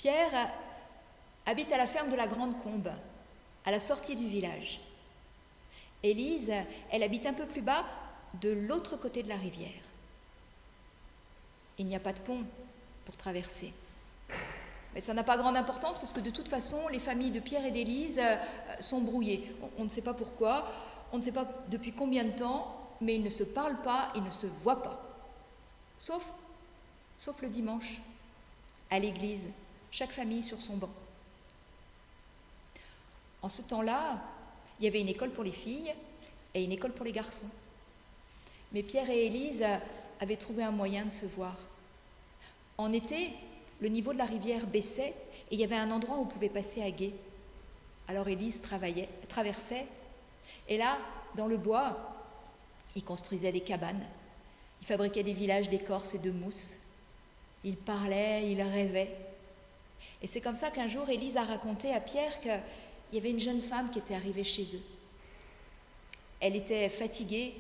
Pierre habite à la ferme de la Grande Combe, à la sortie du village. Élise, elle habite un peu plus bas, de l'autre côté de la rivière. Il n'y a pas de pont pour traverser. Mais ça n'a pas grande importance parce que de toute façon, les familles de Pierre et d'Élise sont brouillées. On ne sait pas pourquoi, on ne sait pas depuis combien de temps, mais ils ne se parlent pas, ils ne se voient pas. Sauf le dimanche, à l'église, chaque famille sur son banc. En ce temps-là, il y avait une école pour les filles et une école pour les garçons. Mais Pierre et Élise avaient trouvé un moyen de se voir. En été, le niveau de la rivière baissait et il y avait un endroit où on pouvait passer à gué. Alors Élise traversait et là, dans le bois, ils construisaient des cabanes. Ils fabriquaient des villages d'écorce et de mousse. Ils parlaient, ils rêvaient. Et c'est comme ça qu'un jour, Élise a raconté à Pierre qu'il y avait une jeune femme qui était arrivée chez eux. Elle était fatiguée,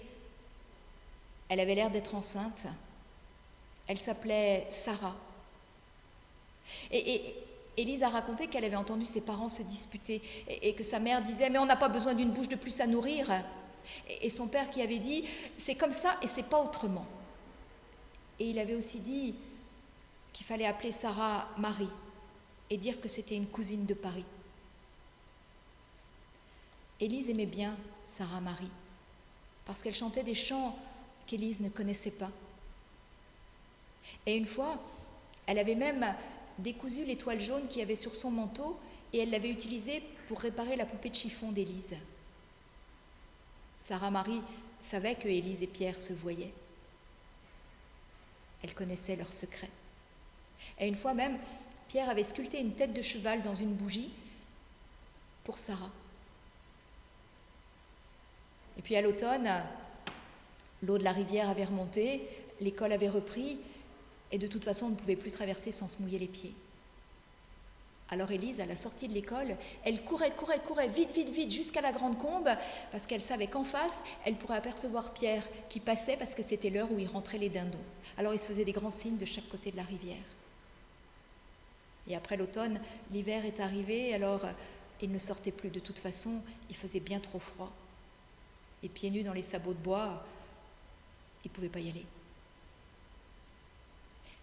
elle avait l'air d'être enceinte. Elle s'appelait Sarah. Et Élise a raconté qu'elle avait entendu ses parents se disputer et que sa mère disait « Mais on n'a pas besoin d'une bouche de plus à nourrir ». Et son père qui avait dit « C'est comme ça et c'est pas autrement ». Et il avait aussi dit qu'il fallait appeler Sarah Marie et dire que c'était une cousine de Paris. Élise aimait bien Sarah Marie parce qu'elle chantait des chants qu'Élise ne connaissait pas. Et une fois, elle avait même décousu l'étoile jaune qu'il y avait sur son manteau et elle l'avait utilisée pour réparer la poupée de chiffon d'Élise. Sarah Marie savait que Élise et Pierre se voyaient. Elle connaissait leurs secrets. Et une fois même, Pierre avait sculpté une tête de cheval dans une bougie pour Sarah. Et puis à l'automne, l'eau de la rivière avait remonté, l'école avait repris, et de toute façon, on ne pouvait plus traverser sans se mouiller les pieds. Alors Élise, à la sortie de l'école, elle courait, vite, jusqu'à la Grande Combe, parce qu'elle savait qu'en face, elle pourrait apercevoir Pierre qui passait, parce que c'était l'heure où il rentrait les dindons. Alors il se faisait des grands signes de chaque côté de la rivière. Et après l'automne, l'hiver est arrivé, alors il ne sortait plus de toute façon, il faisait bien trop froid. Et pieds nus dans les sabots de bois, il ne pouvait pas y aller.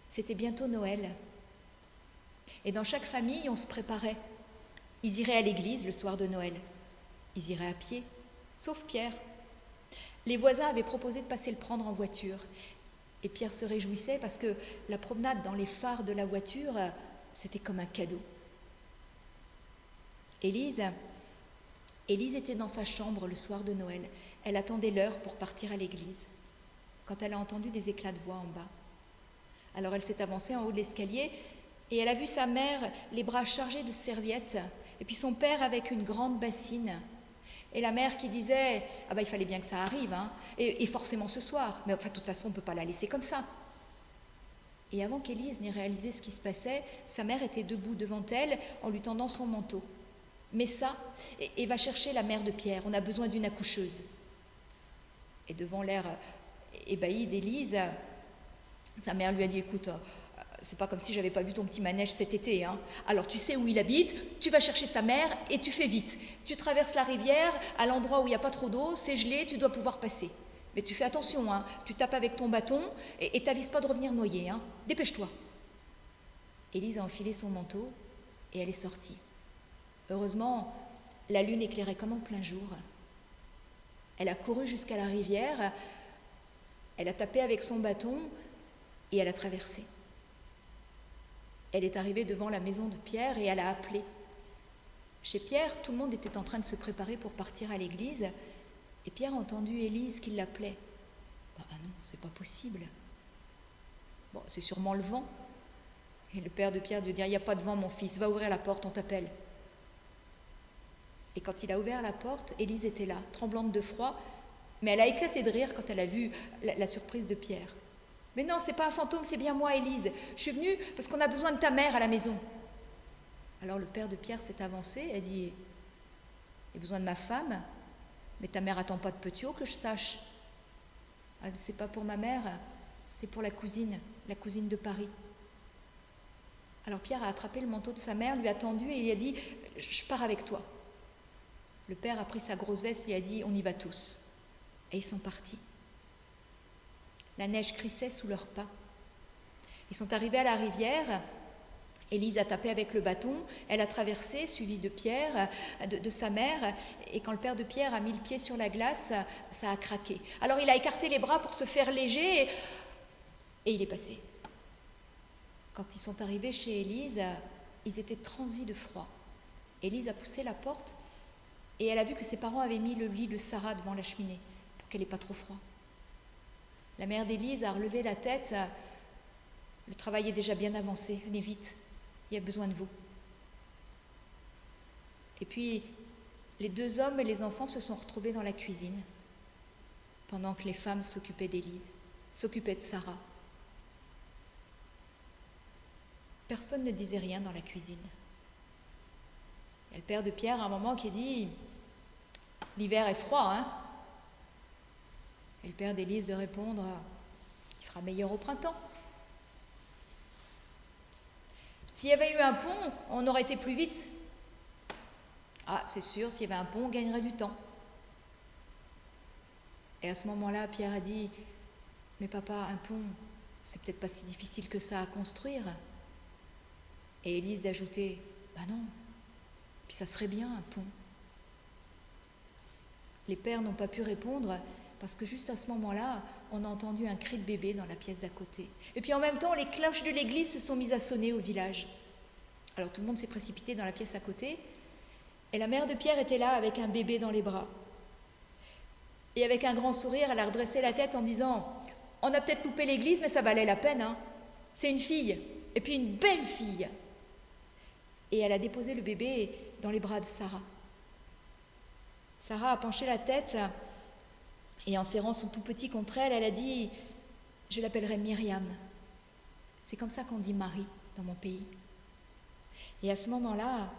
C'était bientôt Noël. Et dans chaque famille, on se préparait. Ils iraient à l'église le soir de Noël. Ils iraient à pied, sauf Pierre. Les voisins avaient proposé de passer le prendre en voiture. Et Pierre se réjouissait parce que la promenade dans les phares de la voiture, c'était comme un cadeau. Élise était dans sa chambre le soir de Noël. Elle attendait l'heure pour partir à l'église, quand elle a entendu des éclats de voix en bas. Alors elle s'est avancée en haut de l'escalier et elle a vu sa mère, les bras chargés de serviettes, et puis son père avec une grande bassine. Et la mère qui disait « Ah ben il fallait bien que ça arrive, hein, et forcément ce soir, mais enfin de toute façon on ne peut pas la laisser comme ça. » Et avant qu'Élise n'ait réalisé ce qui se passait, sa mère était debout devant elle en lui tendant son manteau. « Mets ça et va chercher la mère de Pierre, on a besoin d'une accoucheuse. » Et devant l'air ébahi d'Élise, sa mère lui a dit « Écoute, c'est pas comme si j'avais pas vu ton petit manège cet été, hein. Alors tu sais où il habite, tu vas chercher sa mère et tu fais vite. Tu traverses la rivière à l'endroit où il n'y a pas trop d'eau, c'est gelé, tu dois pouvoir passer. Mais tu fais attention, hein, tu tapes avec ton bâton et t'avises pas de revenir noyer, hein. Dépêche-toi. » Élise a enfilé son manteau et elle est sortie. Heureusement, la lune éclairait comme en plein jour. Elle a couru jusqu'à la rivière, elle a tapé avec son bâton et elle a traversé. Elle est arrivée devant la maison de Pierre et elle a appelé. Chez Pierre, tout le monde était en train de se préparer pour partir à l'église et Pierre a entendu Élise qui l'appelait. Ah non, c'est pas possible. Bon, c'est sûrement le vent. Et le père de Pierre lui dit « Il n'y a pas de vent, mon fils, va ouvrir la porte, on t'appelle. » Et quand il a ouvert la porte, Élise était là, tremblante de froid, mais elle a éclaté de rire quand elle a vu la surprise de Pierre. « Mais non, c'est pas un fantôme, c'est bien moi, Élise. Je suis venue parce qu'on a besoin de ta mère à la maison. » Alors le père de Pierre s'est avancé et a dit « J'ai besoin de ma femme, mais ta mère attend pas de petiot que je sache. » « Ah, c'est pas pour ma mère, c'est pour la cousine de Paris. » Alors Pierre a attrapé le manteau de sa mère, lui a tendu et il a dit « Je pars avec toi ». Le père a pris sa grosse veste et a dit « On y va tous ». Et ils sont partis. La neige crissait sous leurs pas. Ils sont arrivés à la rivière. Élise a tapé avec le bâton. Elle a traversé, suivie de Pierre, de sa mère. Et quand le père de Pierre a mis le pied sur la glace, ça a craqué. Alors il a écarté les bras pour se faire léger et il est passé. Quand ils sont arrivés chez Élise, ils étaient transis de froid. Élise a poussé la porte et elle a vu que ses parents avaient mis le lit de Sarah devant la cheminée pour qu'elle n'ait pas trop froid. La mère d'Élise a relevé la tête. Le travail est déjà bien avancé. Venez vite, il y a besoin de vous. Et puis, les deux hommes et les enfants se sont retrouvés dans la cuisine pendant que les femmes s'occupaient d'Élise, s'occupaient de Sarah. Personne ne disait rien dans la cuisine. Il y a le père de Pierre à un moment qui a dit « L'hiver est froid, hein ?» Et le père d'Élise de répondre « Il fera meilleur au printemps. » S'il y avait eu un pont, on aurait été plus vite. Ah, c'est sûr, s'il y avait un pont, on gagnerait du temps. Et à ce moment-là, Pierre a dit « Mais papa, un pont, c'est peut-être pas si difficile que ça à construire. » Et Élise d'ajouter « Ben non, puis ça serait bien un pont. » Les pères n'ont pas pu répondre parce que juste à ce moment-là, on a entendu un cri de bébé dans la pièce d'à côté. Et puis en même temps, les cloches de l'église se sont mises à sonner au village. Alors tout le monde s'est précipité dans la pièce à côté et la mère de Pierre était là avec un bébé dans les bras. Et avec un grand sourire, elle a redressé la tête en disant « On a peut-être loupé l'église, mais ça valait la peine, hein. C'est une fille, et puis une belle fille. » Et elle a déposé le bébé dans les bras de Sarah. Sarah a penché la tête et en serrant son tout petit contre elle, elle a dit « Je l'appellerai Myriam. C'est comme ça qu'on dit Marie dans mon pays. » Et à ce moment-là,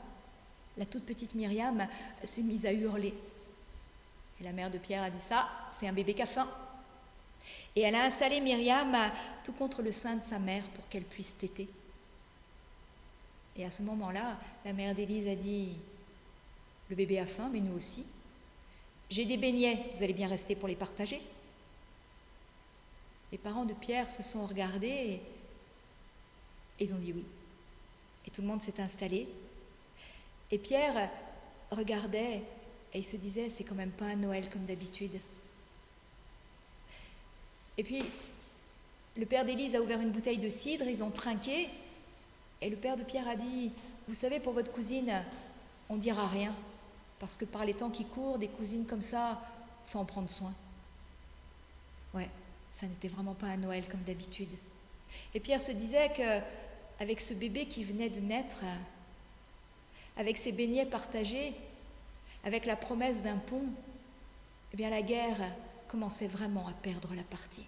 la toute petite Myriam s'est mise à hurler. Et la mère de Pierre a dit ça, c'est un bébé qui a faim. Et elle a installé Myriam tout contre le sein de sa mère pour qu'elle puisse téter. Et à ce moment-là, la mère d'Élise a dit « Le bébé a faim, mais nous aussi. J'ai des beignets, vous allez bien rester pour les partager ?» Les parents de Pierre se sont regardés et ils ont dit oui. Et tout le monde s'est installé. Et Pierre regardait et il se disait « C'est quand même pas un Noël comme d'habitude. » Et puis, le père d'Élise a ouvert une bouteille de cidre, ils ont trinqué. Et le père de Pierre a dit « Vous savez, pour votre cousine, on ne dira rien. Parce que par les temps qui courent, des cousines comme ça, il faut en prendre soin. » Ouais, ça n'était vraiment pas un Noël comme d'habitude. Et Pierre se disait qu'avec ce bébé qui venait de naître, avec ses beignets partagés, avec la promesse d'un pont, eh bien la guerre commençait vraiment à perdre la partie.